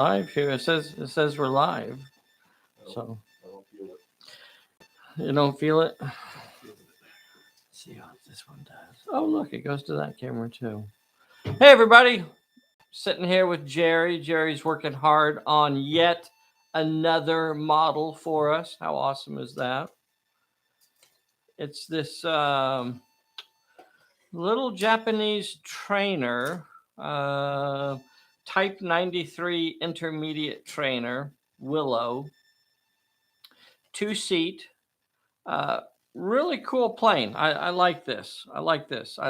Live here. It says we're live. So you don't feel it. Let's see what this one does. Oh, look, it goes to that camera too. Hey, everybody! Sitting here with Jerry. Jerry's working hard on yet another model for us. How awesome is that? It's this little Japanese trainer, Type 93 intermediate trainer, Willow, 2-seat. Uh, really cool plane. I like this. I like this.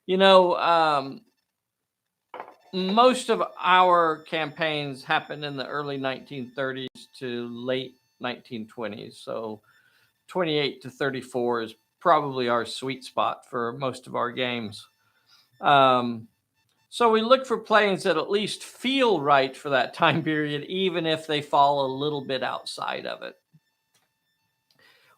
You know, most of our campaigns happened in the early 1930s to late 1920s. So 28 to 34 is probably our sweet spot for most of our games. So we look for planes that at least feel right for that time period, even if they fall a little bit outside of it.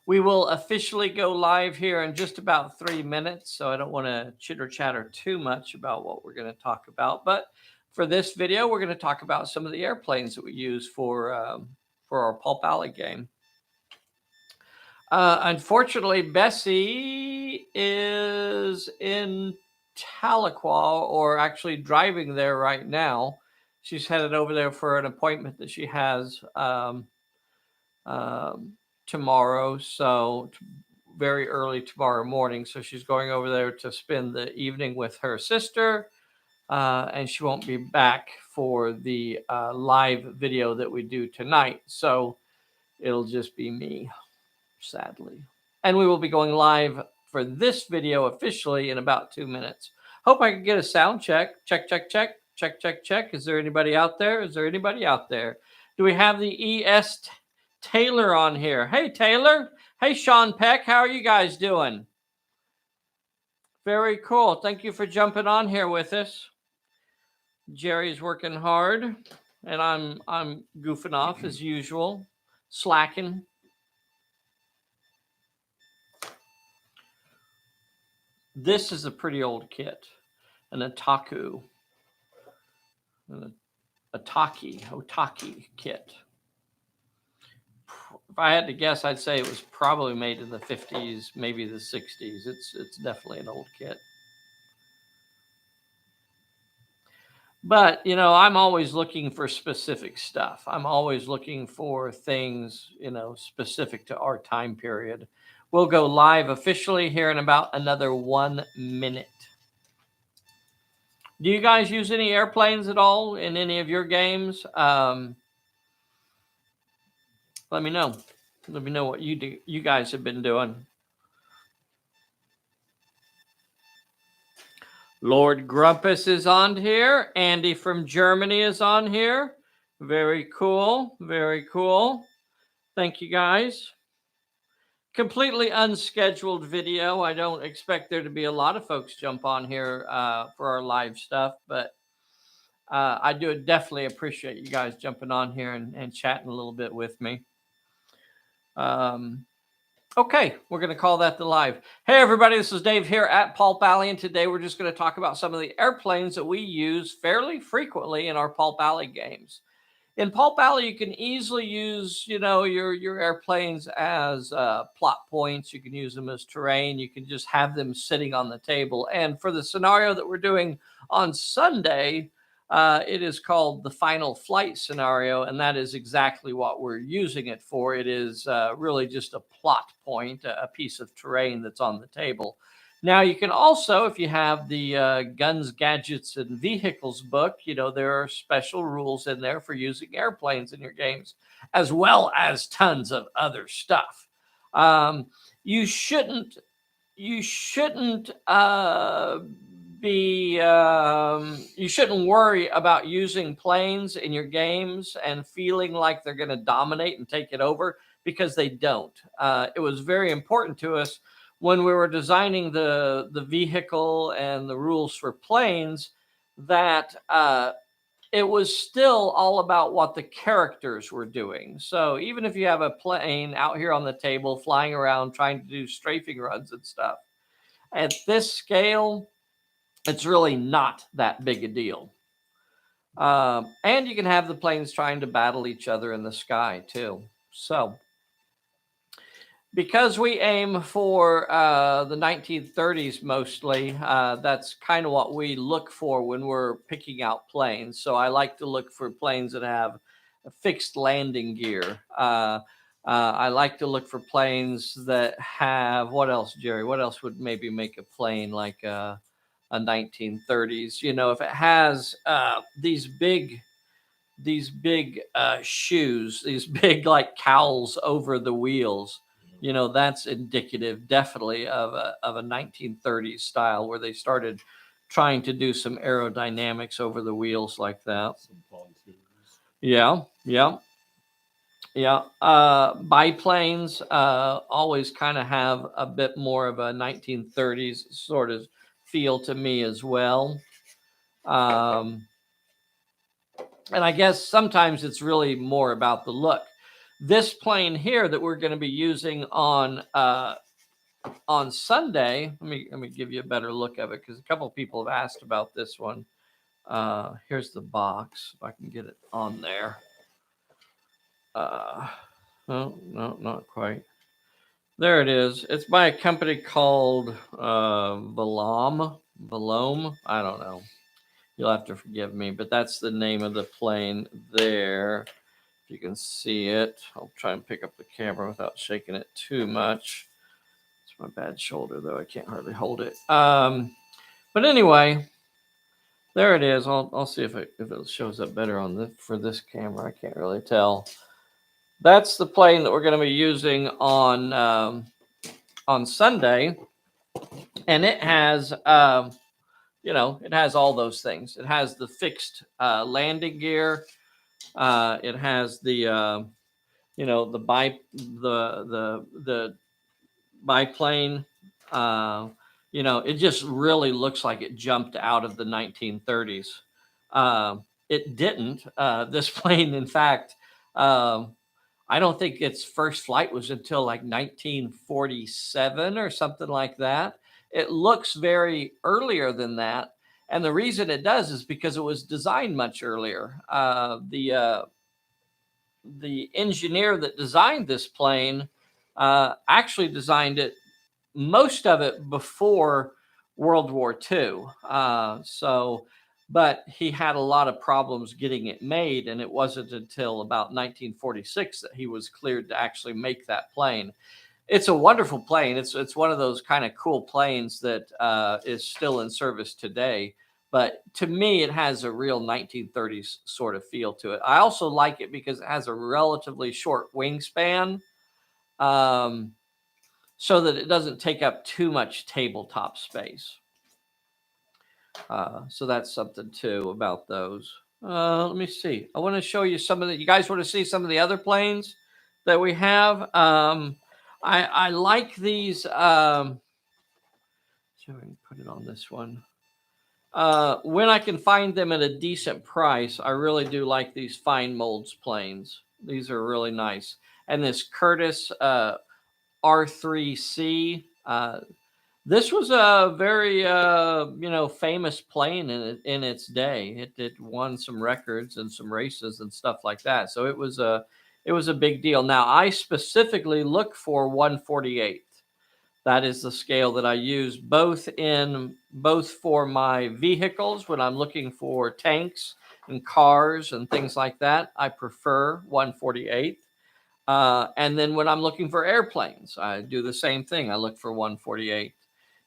We will officially go live here in just about 3 minutes, so I don't want to chitter chatter too much about what we're going to talk about. But for this video, we're going to talk about some of the airplanes that we use for our Pulp Alley game. Unfortunately, Bessie is in Tahlequah, or actually driving there right now. She's headed over there for an appointment that she has tomorrow, so very early tomorrow morning. So she's going over there to spend the evening with her sister, and she won't be back for the live video that we do tonight. So it'll just be me, sadly. And we will be going live for this video officially in about 2 minutes. Hope I can get a sound check. Check, check, check, check, check, check. Is there anybody out there? Is there anybody out there? Do we have the E.S. Taylor on here? Hey, Taylor. Hey, Sean Peck. How are you guys doing? Very cool. Thank you for jumping on here with us. Jerry's working hard, and I'm goofing off as usual, slacking. This is a pretty old kit, an Otaki kit. If I had to guess, I'd say it was probably made in the 50s, maybe the 60s. It's definitely an old kit. But, you know, I'm always looking for specific stuff. I'm always looking for things, you know, specific to our time period. We'll go live officially here in about another 1 minute. Do you guys use any airplanes at all in any of your games? Let me know. Let me know what you guys have been doing. Lord Grumpus is on here. Andy from Germany is on here. Very cool. Very cool. Thank you, guys. Completely unscheduled video. I don't expect there to be a lot of folks jump on here for our live stuff, but I do definitely appreciate you guys jumping on here and chatting a little bit with me. Okay, we're going to call that the live. Hey, everybody, this is Dave here at Pulp Alley, and today we're just going to talk about some of the airplanes that we use fairly frequently in our Pulp Alley games. In Pulp Alley, you can easily use, you know, your airplanes as plot points. You can use them as terrain. You can just have them sitting on the table. And for the scenario that we're doing on Sunday, it is called the final flight scenario, and that is exactly what we're using it for. It is really just a plot point, a piece of terrain that's on the table. Now, you can also, if you have the Guns, Gadgets, and Vehicles book, you know, there are special rules in there for using airplanes in your games, as well as tons of other stuff. You shouldn't you shouldn't worry about using planes in your games and feeling like they're going to dominate and take it over, because they don't. It was very important to us when we were designing the vehicle and the rules for planes that it was still all about what the characters were doing. So even if you have a plane out here on the table flying around trying to do strafing runs and stuff, at this scale, it's really not that big a deal. And you can have the planes trying to battle each other in the sky too. So because we aim for the 1930s mostly, that's kind of what we look for when we're picking out planes. So I like to look for planes that have a fixed landing gear. I like to look for planes that have, what else, Jerry? What else would maybe make a plane like a 1930s? You know, if it has these big shoes, these big like cowls over the wheels. You know, that's indicative definitely of a 1930s style where they started trying to do some aerodynamics over the wheels like that. Yeah, yeah, yeah. Biplanes always kind of have a bit more of a 1930s sort of feel to me as well. Um, And I guess sometimes it's really more about the look. This plane here that we're going to be using on Sunday. Let me give you a better look of it because a couple of people have asked about this one. Here's the box. If I can get it on there. No, no, not quite. There it is. It's by a company called Valom. I don't know. You'll have to forgive me, but that's the name of the plane there. If you can see it, I'll try and pick up the camera without shaking it too much. It's my bad shoulder, though. I can't hardly hold it. But anyway, there it is. I'll see if it shows up better on the for this camera. I can't really tell. That's the plane that we're going to be using on Sunday, and it has it has all those things. It has the fixed landing gear. It has the the biplane. Uh, it just really looks like it jumped out of the 1930s. It didn't. This plane, in fact, um, I don't think its first flight was until like 1947 or something like that. It looks very earlier than that. And the reason it does is because it was designed much earlier. The engineer that designed this plane actually designed it, most of it before World War II. But he had a lot of problems getting it made, and it wasn't until about 1946 that he was cleared to actually make that plane. It's a wonderful plane. It's one of those kind of cool planes that is still in service today. But to me, it has a real 1930s sort of feel to it. I also like it because it has a relatively short wingspan, um, so that it doesn't take up too much tabletop space. So that's something too about those. Let me see. I want to show you some of the. You guys want to see some of the other planes that we have? I like these. So I can put it on this one. When I can find them at a decent price, I really do like these fine molds planes. These are really nice. And this Curtis R3C. This was a very famous plane in its day. It won some records and some races and stuff like that. So it was a big deal. Now I specifically look for 1/48. That is the scale that I use both for my vehicles when I'm looking for tanks and cars and things like that. I prefer 1/48. And then when I'm looking for airplanes, I do the same thing. I look for 1/48.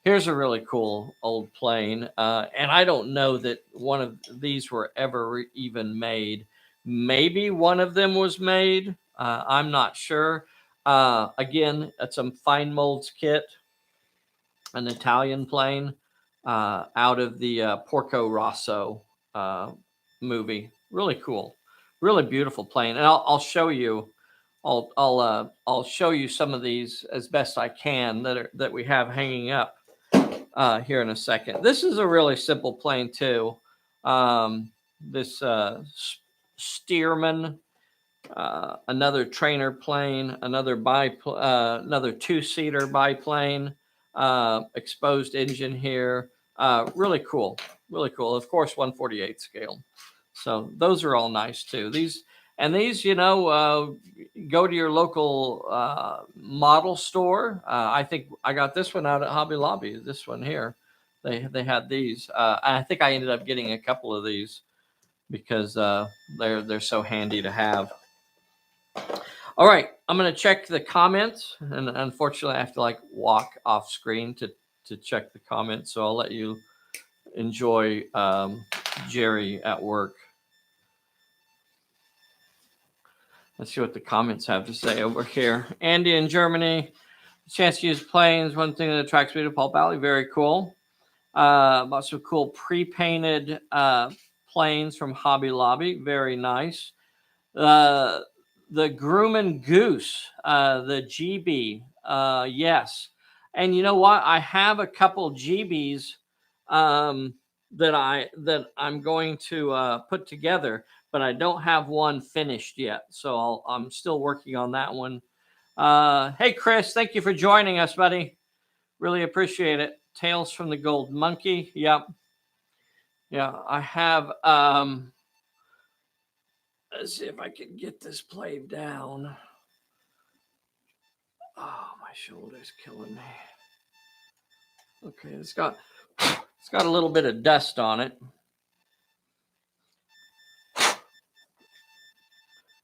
Here's a really cool old plane. And I don't know that one of these were ever even made. Maybe one of them was made. I'm not sure. Again, it's a fine molds kit, an Italian plane out of the Porco Rosso uh, movie. Really cool, really beautiful plane. And I'll show you. I'll show you some of these as best I can that we have hanging up here in a second. This is a really simple plane too. This Stearman, another trainer plane, another two-seater biplane, exposed engine here. Really cool, really cool. Of course, 1/48 scale. So those are all nice too. These, go to your local model store. I think I got this one out at Hobby Lobby. This one here, they had these. I think I ended up getting a couple of these because they're so handy to have. All right, I'm gonna check the comments, and unfortunately, I have to like walk off screen to check the comments. So I'll let you enjoy Jerry at work. Let's see what the comments have to say over here. Andy in Germany, chance to use planes. One thing that attracts me to Pulp Alley. Very cool. Bought some cool pre-painted planes from Hobby Lobby. Very nice. The Grumman Goose, the GB. Yes. And you know what? I have a couple GBs that I'm going to put together, but I don't have one finished yet. So I'm still working on that one. Hey, Chris, thank you for joining us, buddy. Really appreciate it. Tales from the Gold Monkey. Yep. Yeah, I have. Let's see if I can get this played down. Oh, my shoulder's killing me. Okay, it's got a little bit of dust on it.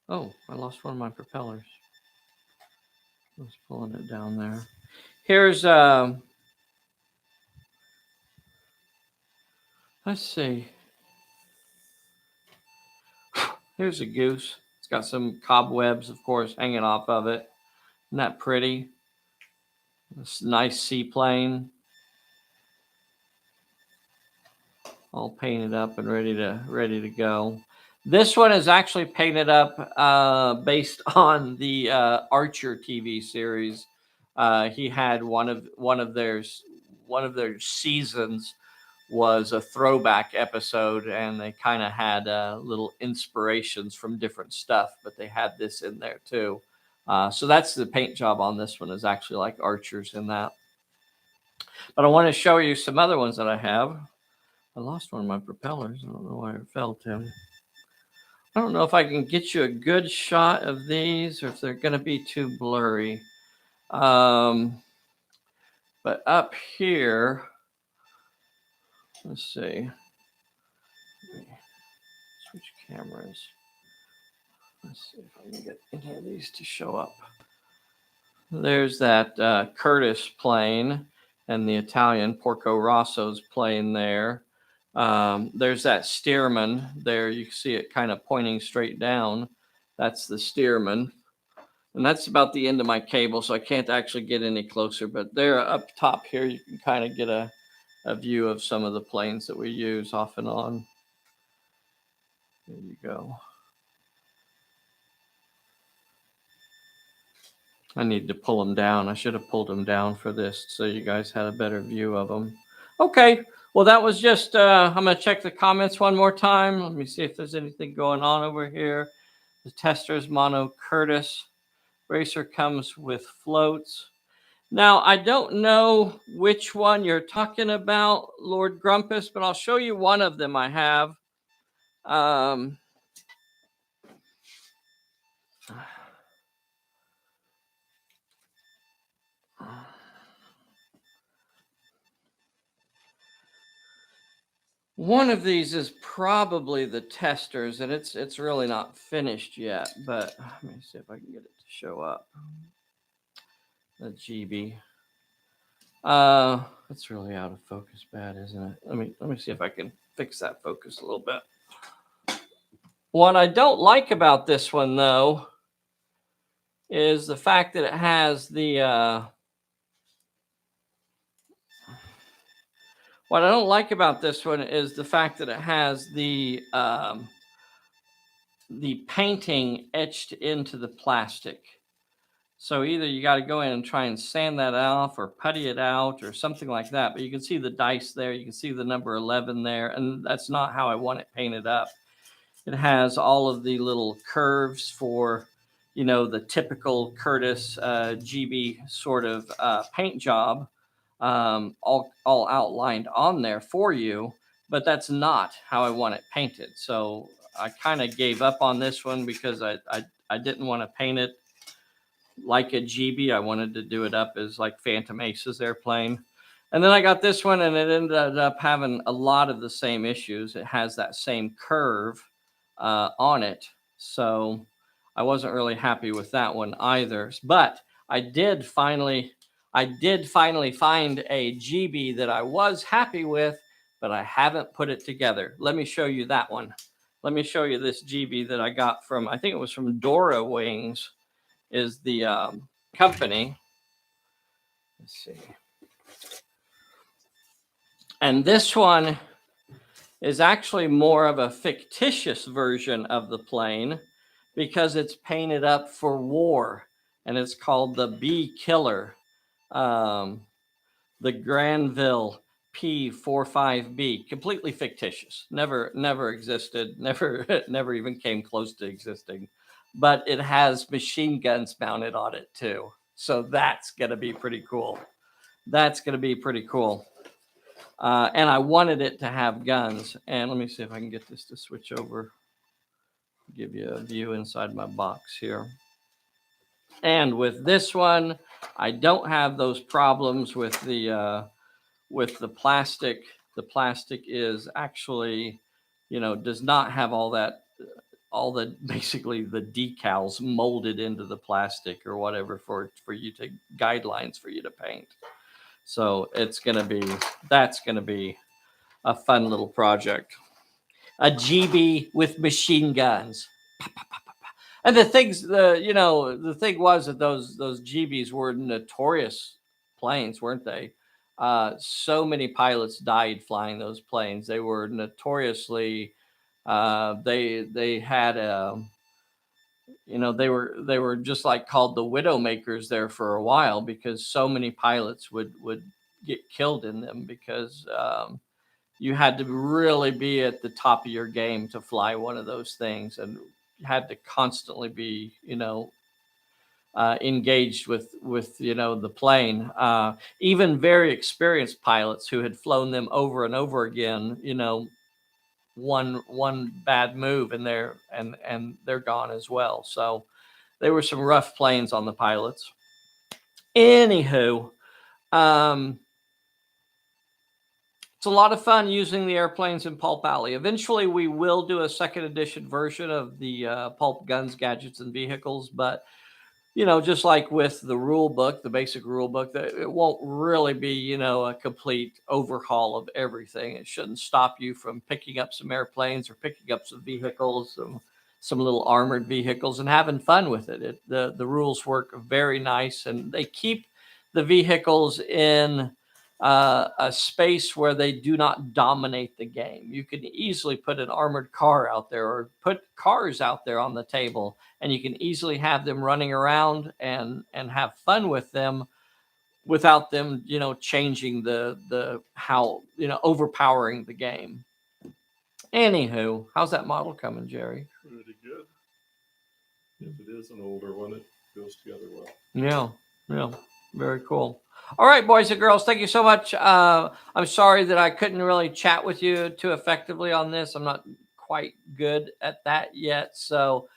Oh, I lost one of my propellers. I was pulling it down there. Here's let's see. Here's a goose. It's got some cobwebs, of course, hanging off of it. Isn't that pretty? This nice seaplane. All painted up and ready to go. This one is actually painted up based on the Archer TV series. He had one of their seasons was a throwback episode, and they kind of had little inspirations from different stuff, but they had this in there too. So that's the paint job on this one is actually like Archer's in that. But I want to show you some other ones that I have. I lost one of my propellers. I don't know why it fell, Tim. I don't know if I can get you a good shot of these or if they're going to be too blurry. But up here, let's see. Switch cameras. Let's see if I can get any of these to show up. There's that Curtis plane and the Italian Porco Rosso's plane there. There's that Stearman there. You can see it kind of pointing straight down. That's the Stearman. And that's about the end of my cable, so I can't actually get any closer. But there up top here, you can kind of get a view of some of the planes that we use off and on. There you go. I need to pull them down. I should have pulled them down for this so you guys had a better view of them. Okay. Well, that was just, I'm going to check the comments one more time. Let me see if there's anything going on over here. The Tester's Mono Curtis racer comes with floats. Now, I don't know which one you're talking about, Lord Grumpus, but I'll show you one of them I have. One of these is probably the Testers, and it's really not finished yet, but let me see if I can get it to show up. The GB. It's really out of focus bad, isn't it? Let me see if I can fix that focus a little bit. What I don't like about this one, though, is the fact that it has the what I don't like about this one is the fact that it has the painting etched into the plastic. So either you got to go in and try and sand that off or putty it out or something like that. But you can see the dice there. You can see the number 11 there. And that's not how I want it painted up. It has all of the little curves for, the typical Curtis GB sort of paint job. All outlined on there for you, but that's not how I want it painted. So I kind of gave up on this one because I didn't want to paint it like a GB. I wanted to do it up as like Phantom Ace's airplane. And then I got this one, and it ended up having a lot of the same issues. It has that same curve on it. So I wasn't really happy with that one either. But I did finally find a GB that I was happy with, but I haven't put it together. Let me show you that one. Let me show you this GB that I got from, I think it was from Dora Wings is the company. Let's see. And this one is actually more of a fictitious version of the plane because it's painted up for war, and it's called the Bee Killer, the Granville P-45B. Completely fictitious. Never existed. Never even came close to existing. But it has machine guns mounted on it too. So that's gonna be pretty cool. That's gonna be pretty cool. And I wanted it to have guns. And let me see if I can get this to switch over. Give you a view inside my box here. And with this one, I don't have those problems with the plastic. The plastic is actually, does not have all the basically the decals molded into the plastic or whatever for you to guidelines for you to paint. So that's gonna be a fun little project. A GB with machine guns. And the thing was that those GBs were notorious planes, weren't they? So many pilots died flying those planes. They were notoriously they had they were just like called the Widowmakers there for a while because so many pilots would get killed in them because you had to really be at the top of your game to fly one of those things, and had to constantly be engaged with the plane. Even very experienced pilots who had flown them over and over again, one bad move and they're gone as well. So there were some rough planes on the pilots. Anywho, it's a lot of fun using the airplanes in Pulp Alley. Eventually, we will do a second edition version of the Pulp Guns, Gadgets, and Vehicles. But, just like with the rule book, the basic rule book, it won't really be, a complete overhaul of everything. It shouldn't stop you from picking up some airplanes or picking up some vehicles, some little armored vehicles, and having fun with it. The rules work very nice, and they keep the vehicles in a space where they do not dominate the game. You can easily put an armored car out there or put cars out there on the table, and you can easily have them running around and have fun with them without them, changing the how, overpowering the game. Anywho, how's that model coming, Jerry? Pretty good. If it is an older one, it goes together well. Yeah, very cool. All right, boys and girls, thank you so much. I'm sorry that I couldn't really chat with you too effectively on this. I'm not quite good at that yet. So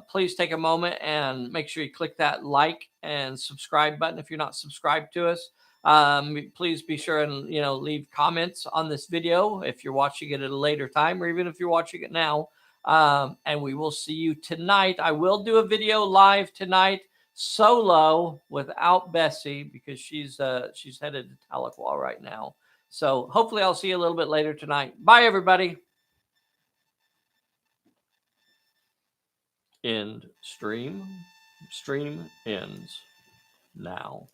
please take a moment and make sure you click that like and subscribe button if you're not subscribed to us. Please be sure and leave comments on this video if you're watching it at a later time, or even if you're watching it now. And we will see you tonight. I will do a video live tonight, solo, without Bessie, because she's headed to Tahlequah right now. So hopefully I'll see you a little bit later tonight. Bye, everybody. End stream. Stream ends now.